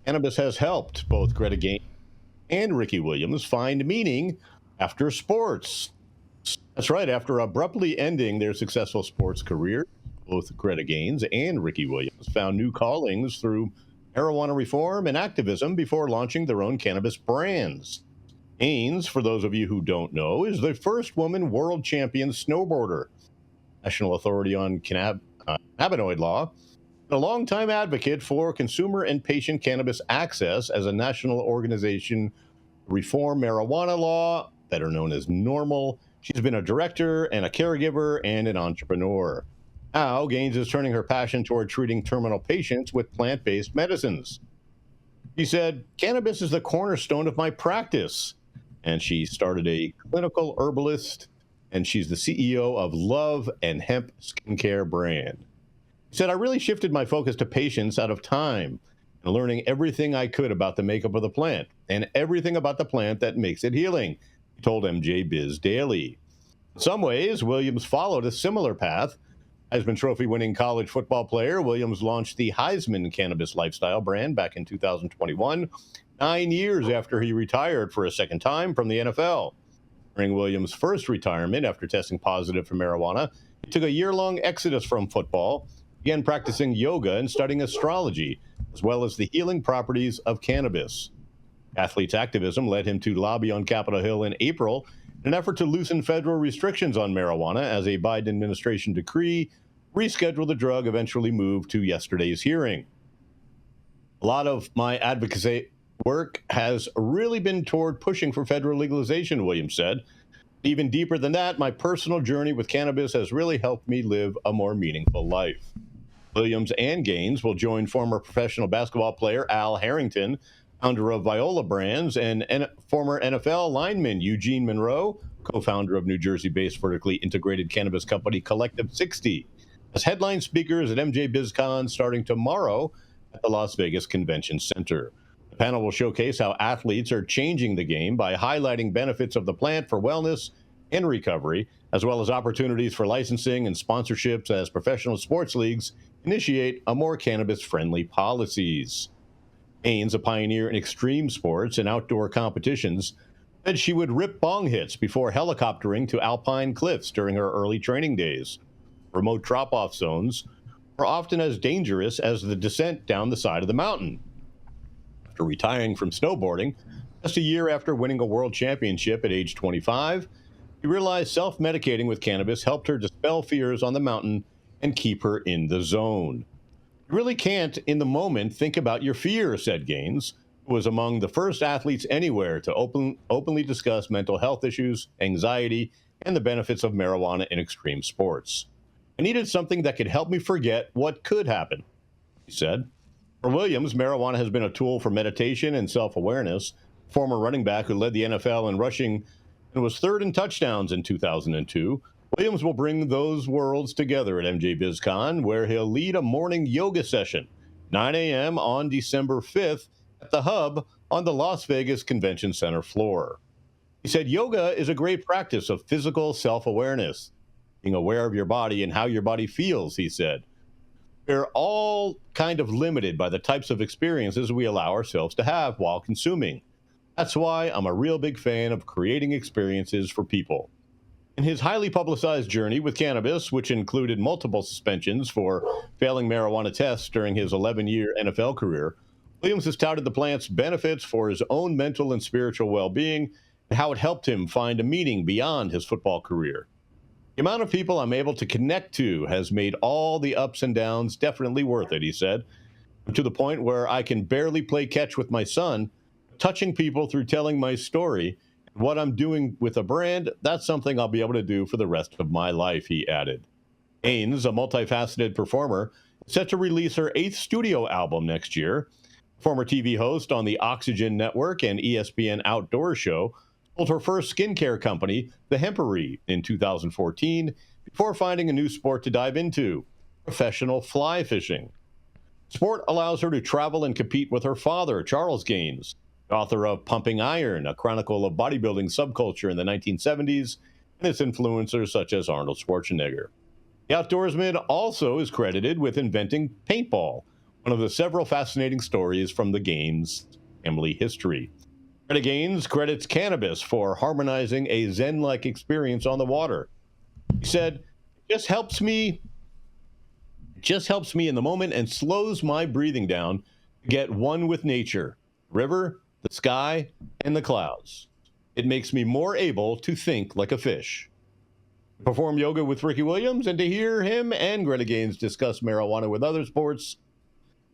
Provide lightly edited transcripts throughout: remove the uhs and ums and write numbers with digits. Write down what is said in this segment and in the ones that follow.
Cannabis has helped both Greta Gaines and Ricky Williams find meaning after sports. That's right, after abruptly ending their successful sports career, both Greta Gaines and Ricky Williams found new callings through marijuana reform and activism before launching their own cannabis brands. Gaines, for those of you who don't know, is the first woman world champion snowboarder, national authority on cannabinoid law, and a longtime advocate for consumer and patient cannabis access as a national organization reform marijuana law, better known as NORML. She's been a director and a caregiver and an entrepreneur. Now, Gaines is turning her passion toward treating terminal patients with plant-based medicines. She said, "Cannabis is the cornerstone of my practice." And she started a clinical herbalist, and she's the CEO of Love and Hemp skincare brand. She said, "I really shifted my focus to patients out of time and learning everything I could about the makeup of the plant and everything about the plant that makes it healing," he told MJ Biz Daily. In some ways, Williams followed a similar path. Heisman Trophy-winning college football player, Williams launched the Heisman Cannabis Lifestyle brand back in 2021, 9 years after he retired for a second time from the NFL. During Williams' first retirement after testing positive for marijuana, he took a year-long exodus from football, began practicing yoga and studying astrology, as well as the healing properties of cannabis. Athletes' activism led him to lobby on Capitol Hill in April in an effort to loosen federal restrictions on marijuana as a Biden administration decree rescheduled the drug eventually moved to yesterday's hearing. A lot of my advocacy work has really been toward pushing for federal legalization, Williams said. Even deeper than that, my personal journey with cannabis has really helped me live a more meaningful life. Williams and Gaines will join former professional basketball player Al Harrington, founder of Viola Brands, and former NFL lineman Eugene Monroe, co-founder of New Jersey-based vertically integrated cannabis company Collective 60, as headline speakers at MJ BizCon starting tomorrow at the Las Vegas Convention Center. The panel will showcase how athletes are changing the game by highlighting benefits of the plant for wellness and recovery, as well as opportunities for licensing and sponsorships as professional sports leagues initiate a more cannabis-friendly policies. Gaines, a pioneer in extreme sports and outdoor competitions, said she would rip bong hits before helicoptering to alpine cliffs during her early training days. Remote drop-off zones are often as dangerous as the descent down the side of the mountain. After retiring from snowboarding, just a year after winning a world championship at age 25, she realized self-medicating with cannabis helped her dispel fears on the mountain and keep her in the zone. "You really can't, in the moment, think about your fear," said Gaines, who was among the first athletes anywhere to openly discuss mental health issues, anxiety, and the benefits of marijuana in extreme sports. "I needed something that could help me forget what could happen," he said. For Williams, marijuana has been a tool for meditation and self-awareness. Former running back who led the NFL in rushing and was third in touchdowns in 2002, Williams will bring those worlds together at MJ BizCon, where he'll lead a morning yoga session, 9 a.m. on December 5th at the Hub on the Las Vegas Convention Center floor. He said, "Yoga is a great practice of physical self-awareness, being aware of your body and how your body feels," he said. "We're all kind of limited by the types of experiences we allow ourselves to have while consuming. That's why I'm a real big fan of creating experiences for people." In his highly publicized journey with cannabis, which included multiple suspensions for failing marijuana tests during his 11-year NFL career, Williams has touted the plant's benefits for his own mental and spiritual well-being and how it helped him find a meaning beyond his football career. "The amount of people I'm able to connect to has made all the ups and downs definitely worth it," he said. "I'm to the point where I can barely play catch with my son, touching people through telling my story. What I'm doing with a brand, that's something I'll be able to do for the rest of my life," he added. Gaines, a multifaceted performer, is set to release her 8th studio album next year. Former TV host on the Oxygen Network and ESPN Outdoor Show, sold her first skincare company, The Hempery, in 2014, before finding a new sport to dive into, professional fly fishing. Sport allows her to travel and compete with her father, Charles Gaines, author of Pumping Iron, a chronicle of bodybuilding subculture in the 1970s, and its influencers such as Arnold Schwarzenegger. The outdoorsman also is credited with inventing paintball, one of the several fascinating stories from the game's family history. Greta Gaines credits Cannabis for harmonizing a Zen-like experience on the water. He said, "It just helps me in the moment and slows my breathing down to get one with nature, river, the sky, and the clouds. It makes me more able to think like a fish." To perform yoga with Ricky Williams and to hear him and Greta Gaines discuss marijuana with other sports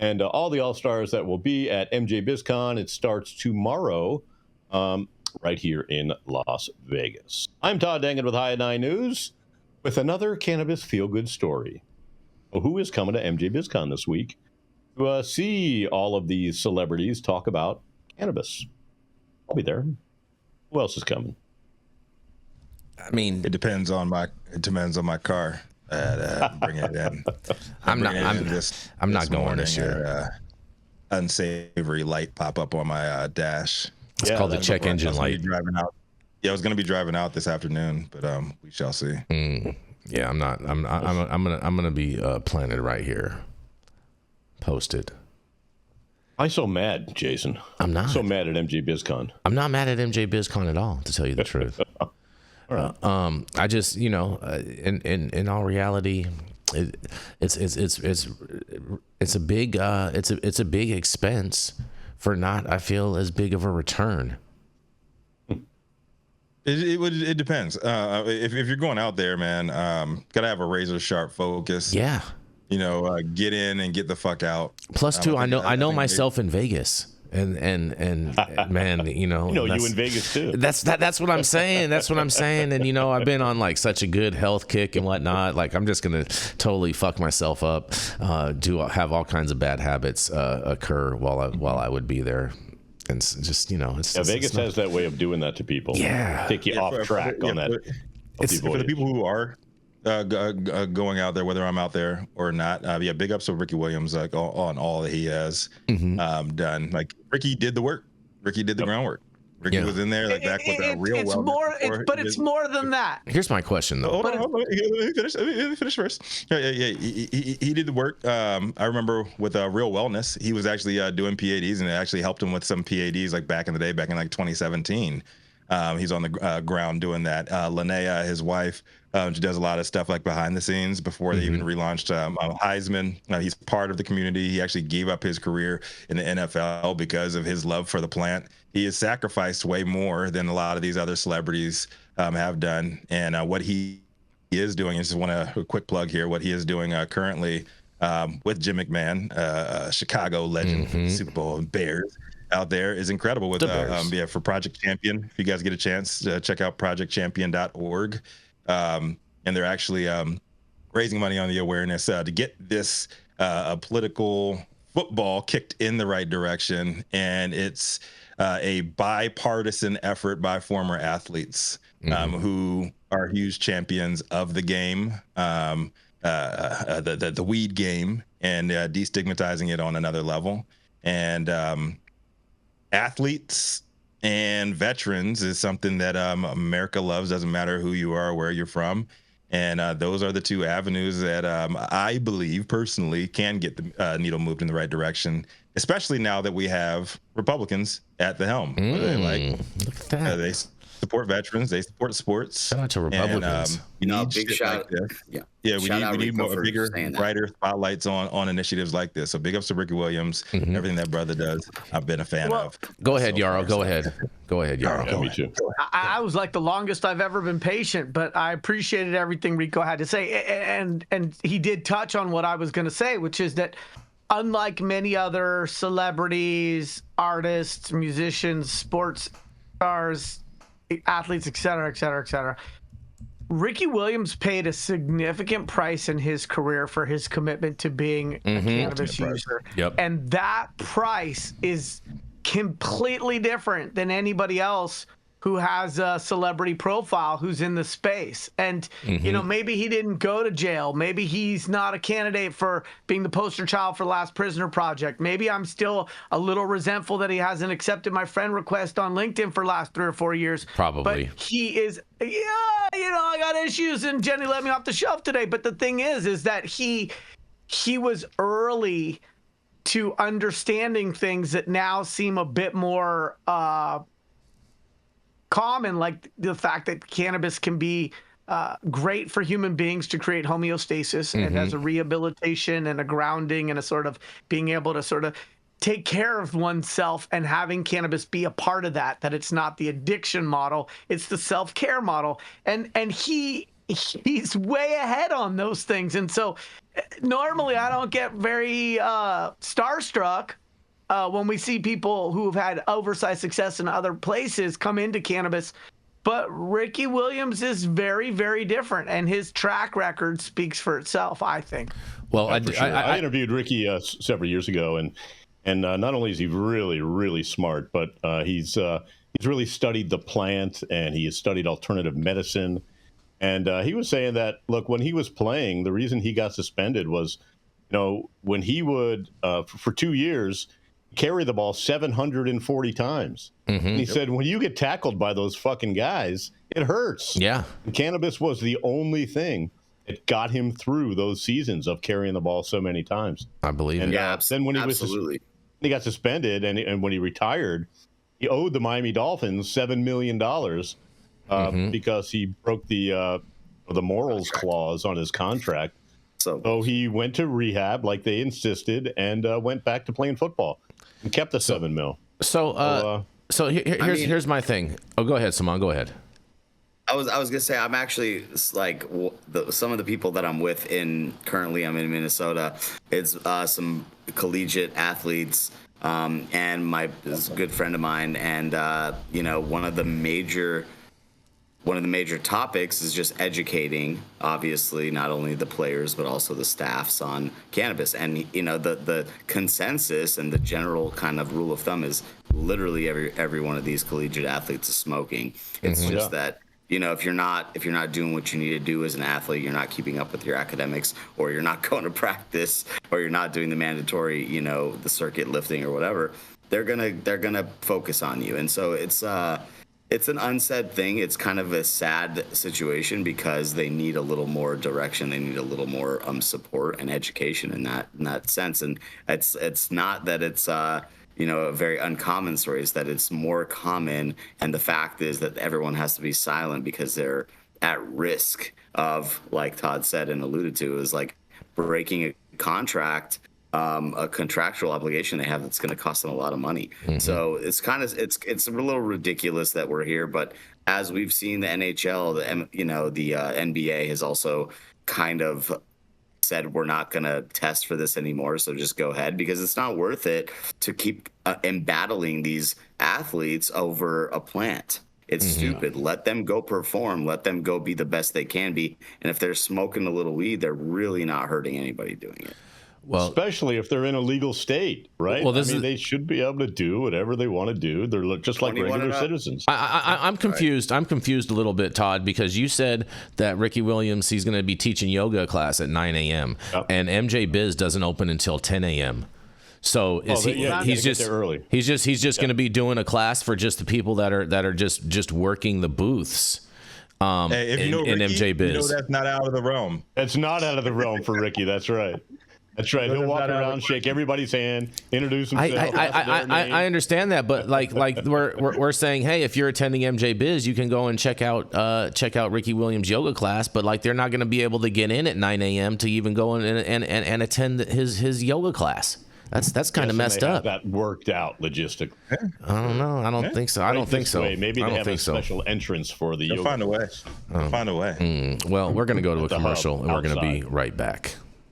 and all the All-Stars that will be at MJ BizCon. It starts tomorrow right here in Las Vegas. I'm Todd Denkin with High 9 News with another cannabis feel-good story. Who is coming to MJ BizCon this week to see all of these celebrities talk about cannabis? I'll be there. Who else is coming? I mean, it depends on my car. Bring it in. I'm not going this year. Unsavory light pop up on my dash. It's called the check engine light. Driving out. Yeah, I was going to be driving out this afternoon, but we shall see. Yeah, I'm not. I'm gonna be planted right here. Posted. I'm so mad, Jason. I'm not so mad at MJ BizCon. I'm not mad at MJ BizCon at all, to tell you the truth. Right. I just, in all reality, it's a big expense for not, I feel, as big of a return. It depends. If you're going out there, man, gotta have a razor sharp focus. Yeah. Get in and get the fuck out. Plus, too, I know myself in Vegas. And man, you in Vegas too. That's what I'm saying. That's what I'm saying. And I've been on like such a good health kick and whatnot. Like I'm just gonna totally fuck myself up. Have all kinds of bad habits occur while I would be there. And it's just Vegas has that way of doing that to people. Yeah, take you off track on that. It's for the people who are going out there, whether I'm out there or not. Big ups to Ricky Williams, like on all that he has done. Like Ricky did the work. Ricky did the groundwork. Ricky was in there, like back with a real. It's more, it's more than that. Here's my question, though. Hold on. Let me finish first. Yeah. He did the work. I remember with Real Wellness, he was actually doing PADs, and it actually helped him with some PADs, like back in the day, back in like 2017. He's on the ground doing that. Linnea, his wife, she does a lot of stuff like behind the scenes before they even relaunched Heisman. He's part of the community. He actually gave up his career in the NFL because of his love for the plant. He has sacrificed way more than a lot of these other celebrities have done. And what he is doing, I just want a quick plug here, what he is doing currently with Jim McMahon, Chicago legend, Super Bowl and Bears. Out there is incredible with for Project Champion. If you guys get a chance, check out projectchampion.org. And they're actually raising money on the awareness to get this political football kicked in the right direction. And it's a bipartisan effort by former athletes who are huge champions of the game, the weed game, and destigmatizing it on another level. And athletes and veterans is something that America loves. Doesn't matter who you are, where you're from. And those are the two avenues that I believe personally can get the needle moved in the right direction, especially now that we have Republicans at the helm. Look at that. They support veterans. They support sports. Shout out to Republicans. Big shout. We need more bigger, brighter spotlights on initiatives like this. So big ups to Ricky Williams. Everything that brother does, I've been a fan of. Go ahead, Yarrow. Go ahead, Yarrow. Yeah, me too. I was like the longest I've ever been patient, but I appreciated everything Rico had to say, and he did touch on what I was going to say, which is that unlike many other celebrities, artists, musicians, sports stars, athletes, et cetera, Ricky Williams paid a significant price in his career for his commitment to being a cannabis user. Yep. And that price is completely different than anybody else who has a celebrity profile who's in the space. And, maybe he didn't go to jail. Maybe he's not a candidate for being the poster child for Last Prisoner Project. Maybe I'm still a little resentful that he hasn't accepted my friend request on LinkedIn for the last 3 or 4 years. Probably. But he is, I got issues and Jenny let me off the shelf today. But the thing is that he was early to understanding things that now seem a bit more common, like the fact that cannabis can be great for human beings to create homeostasis and as a rehabilitation and a grounding and a sort of being able to sort of take care of oneself, and having cannabis be a part of that, that it's not the addiction model, it's the self-care model. And he's way ahead on those things. And so normally I don't get very starstruck when we see people who have had oversized success in other places come into cannabis. But Ricky Williams is very, very different, and his track record speaks for itself, I think. Well, I interviewed Ricky several years ago, and not only is he really, really smart, but he's really studied the plant, and he has studied alternative medicine. And he was saying that, look, when he was playing, the reason he got suspended was, when he would, for 2 years, carry the ball 740 times. And he said, when you get tackled by those fucking guys, it hurts. Yeah. And cannabis was the only thing that got him through those seasons of carrying the ball so many times. I believe and, it. Then when he got suspended and when he retired, he owed the Miami Dolphins $7 million because he broke the morals clause on his contract. So he went to rehab like they insisted and went back to playing football and kept the $7 million. So here's my thing. Oh, go ahead, Saman. Go ahead. I was gonna say, I'm actually like some of the people that I'm with currently I'm in Minnesota. It's some collegiate athletes and this good friend of mine, and one of the major topics is just educating, obviously, not only the players but also the staffs on cannabis. And the consensus and the general kind of rule of thumb is literally every one of these collegiate athletes is smoking. It's just that if you're not doing what you need to do as an athlete, you're not keeping up with your academics, or you're not going to practice, or you're not doing the mandatory the circuit lifting or whatever, they're gonna focus on you. And so it's an unsaid thing. It's kind of a sad situation because they need a little more direction. They need a little more support and education in that sense. And it's not that it's a very uncommon story. It's that it's more common. And the fact is that everyone has to be silent because they're at risk of, like Todd said and alluded to, is like breaking a contract. A contractual obligation they have that's going to cost them a lot of money. So it's it's a little ridiculous that we're here. But as we've seen, the NHL, the NBA has also kind of said we're not going to test for this anymore. So just go ahead, because it's not worth it to keep embattling these athletes over a plant. It's stupid. Let them go perform. Let them go be the best they can be. And if they're smoking a little weed, they're really not hurting anybody doing it. Well, especially if they're in a legal state, right? Well, they should be able to do whatever they want to do. They're just like regular citizens. I'm confused. I'm confused a little bit, Todd, because you said that Ricky Williams, he's going to be teaching yoga class at 9 a.m. And MJ Biz doesn't open until 10 a.m. So he's just going to be doing a class for just the people that are just working the booths. Hey, if you know Ricky, MJ Biz. that's not out of the realm. It's not out of the realm for Ricky. That's right. That's right. He'll walk around, shake everybody's hand, introduce himself. I understand that, but like we're saying, hey, if you're attending MJ Biz, you can go and check out Ricky Williams' yoga class, but like they're not going to be able to get in at 9 a.m. to even go and attend his yoga class. That's kind of messed up. That worked out logistically. I don't know. I don't think so. I don't think so. Maybe they have a special entrance for the yoga. Find a way. Find a way. Well, we're going to go to a commercial, and we're going to be right back.